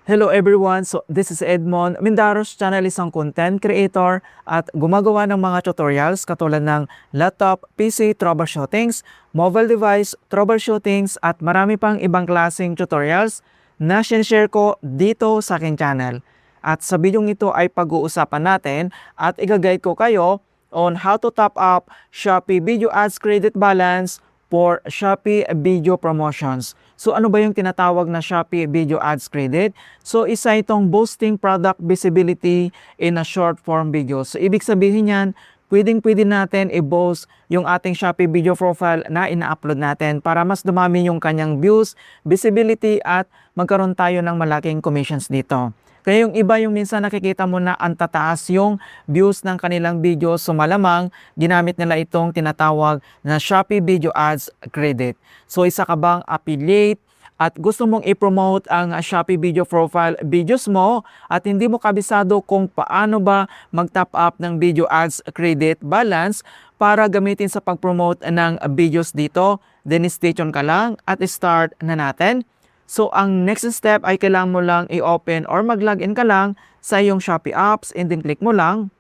Hello everyone, so this is Edmond Mindaros, channel isang content creator at gumagawa ng mga tutorials katulad ng laptop, PC troubleshootings, mobile device troubleshootings at marami pang ibang klaseng tutorials na share ko dito sa aking channel. At sa bidyong ito ay pag-uusapan natin at i-guide ko kayo on how to top up Shopee Video Ads Credit Balance for Shopee Video Promotions. So ano ba yung tinatawag na Shopee Video Ads Credit? So isa itong boosting product visibility in a short form video. So ibig sabihin yan, pwedeng-pwede natin i-boost yung ating Shopee video profile na ina-upload natin para mas dumami yung kanyang views, visibility at magkaroon tayo ng malaking commissions dito. Kaya yung iba yung minsan nakikita mo na ang tataas yung views ng kanilang video, so malamang ginamit nila itong tinatawag na Shopee Video Ads Credit. So isa ka bang affiliate at gusto mong i-promote ang Shopee Video Profile videos mo at hindi mo kabisado kung paano ba mag-top up ng Video Ads Credit Balance para gamitin sa pag-promote ng videos dito, then stay tuned ka lang at start na natin. So, ang next step ay kailangan mo lang i-open or mag-login ka lang sa iyong Shopee apps and then click mo lang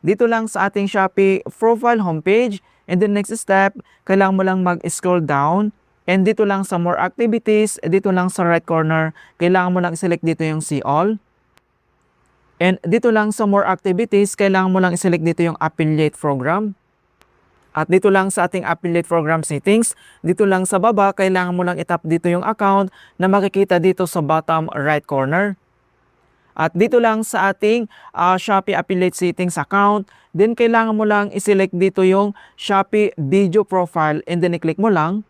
dito lang sa ating Shopee profile homepage, and then next step, kailangan mo lang mag-scroll down and dito lang sa more activities, dito lang sa right corner, kailangan mo lang i-select dito yung see all. And dito lang sa more activities, kailangan mo lang i-select dito yung affiliate program. At dito lang sa ating affiliate program settings, dito lang sa baba, kailangan mo lang itap dito yung account na makikita dito sa bottom right corner. At dito lang sa ating Shopee affiliate settings account, then kailangan mo lang i-select dito yung Shopee video profile and then i-click mo lang.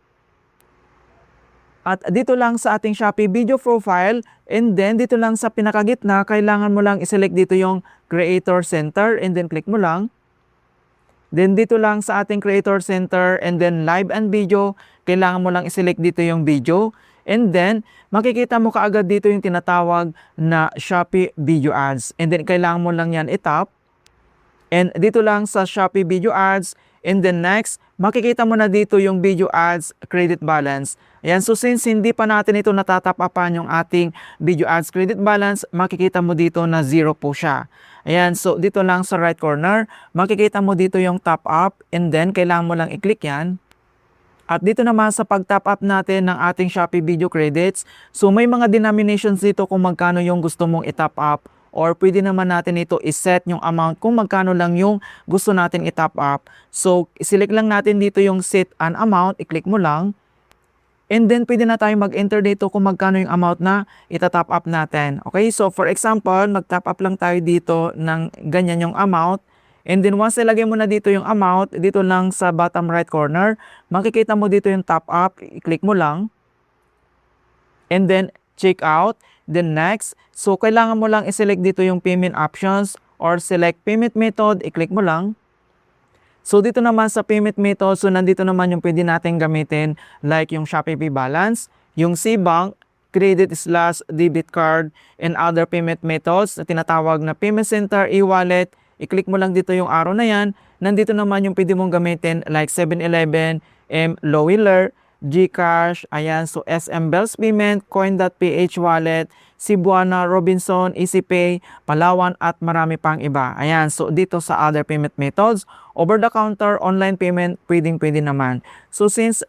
At dito lang sa ating Shopee video profile and then dito lang sa pinakagitna, kailangan mo lang i-select dito yung Creator Center and then click mo lang. Then dito lang sa ating Creator Center and then Live and Video, kailangan mo lang i-select dito yung video. And then, makikita mo kaagad dito yung tinatawag na Shopee Video Ads. And then, kailangan mo lang yan itap. And dito lang sa Shopee Video Ads. And then next, makikita mo na dito yung Video Ads Credit Balance. Ayan, so since hindi pa natin ito natatapapan yung ating Video Ads Credit Balance, makikita mo dito na 0 po siya. Ayan, so dito lang sa right corner, makikita mo dito yung top up and then kailangan mo lang i-click yan. At dito naman sa pag-top up natin ng ating Shopee Video Credits, so may mga denominations dito kung magkano yung gusto mong i-top up or pwede naman natin ito i-set yung amount kung magkano lang yung gusto natin i-top up. So, i-select lang natin dito yung set an amount, i-click mo lang. And then, pwede na tayo mag-enter dito kung magkano yung amount na ita-top up natin. Okay, so for example, mag-top up lang tayo dito ng ganyan yung amount. And then, once ilagay mo na dito yung amount, dito lang sa bottom right corner, makikita mo dito yung top up, i-click mo lang. And then, check out. Then next, so kailangan mo lang i-select dito yung payment options or select payment method, i-click mo lang. So dito naman sa payment method, so nandito naman yung pwede natin gamitin like yung Shopee Pay Balance, yung Cbank, credit / debit card, and other payment methods na tinatawag na payment center, e-wallet. I-click mo lang dito yung arrow na yan. Nandito naman yung pwede mong gamitin like 7-Eleven, Lowiller, GCash, ayan, so SM Bells Payment, Coin.ph Wallet, Cebuana, Robinson, EasyPay, Palawan at marami pang iba. Ayan, so dito sa other payment methods, over the counter, online payment, pwedeng-pwede naman. So since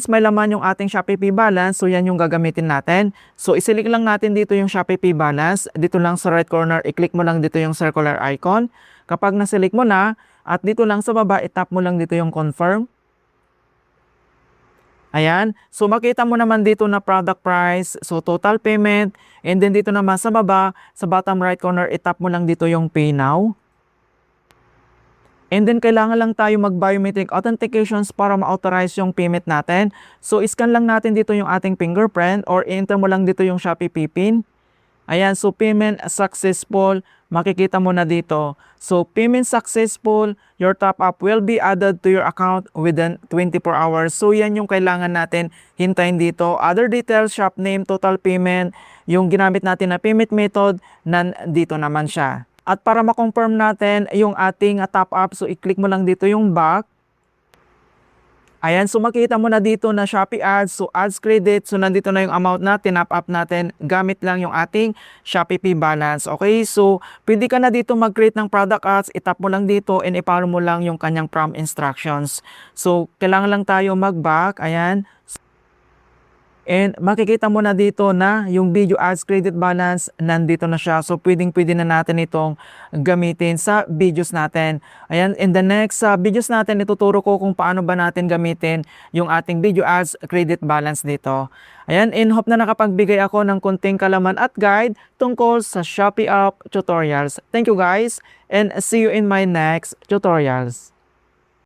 may laman yung ating Shopee Pay Balance, so yan yung gagamitin natin. So i-select lang natin dito yung Shopee Pay Balance, dito lang sa right corner, i-click mo lang dito yung circular icon. Kapag na-select mo na, at dito lang sa baba, i-tap mo lang dito yung confirm. Ayan, so makita mo naman dito na product price, so total payment, and then dito naman sa baba, sa bottom right corner, itap mo lang dito yung pay now. And then kailangan lang tayo mag-biometric authentications para ma-authorize yung payment natin. So scan lang natin dito yung ating fingerprint or enter mo lang dito yung Shopee Pay PIN. Ayan, so payment successful, makikita mo na dito. So payment successful, your top up will be added to your account within 24 hours. So yan yung kailangan natin hintayin dito. Other details, shop name, total payment, yung ginamit natin na payment method, nandito naman siya. At para ma-confirm natin yung ating top up, so i-click mo lang dito yung back. Ayan, so makita mo na dito na Shopee Ads, so ads credit, so nandito na yung amount na tinap up natin gamit lang yung ating Shopee Pay balance. Okay, so pwede ka na dito mag-create ng product ads, itap mo lang dito and i-follow mo lang yung kanyang prompt instructions. So kailangan lang tayo mag-back, ayan. And makikita mo na dito na yung video ads credit balance nandito na siya. So pwede na natin itong gamitin sa videos natin. Ayan, in the next videos natin ituturo ko kung paano ba natin gamitin yung ating video ads credit balance dito. Ayan, in hope na nakapagbigay ako ng konting kalaman at guide tungkol sa Shopee app tutorials. Thank you guys and see you in my next tutorials.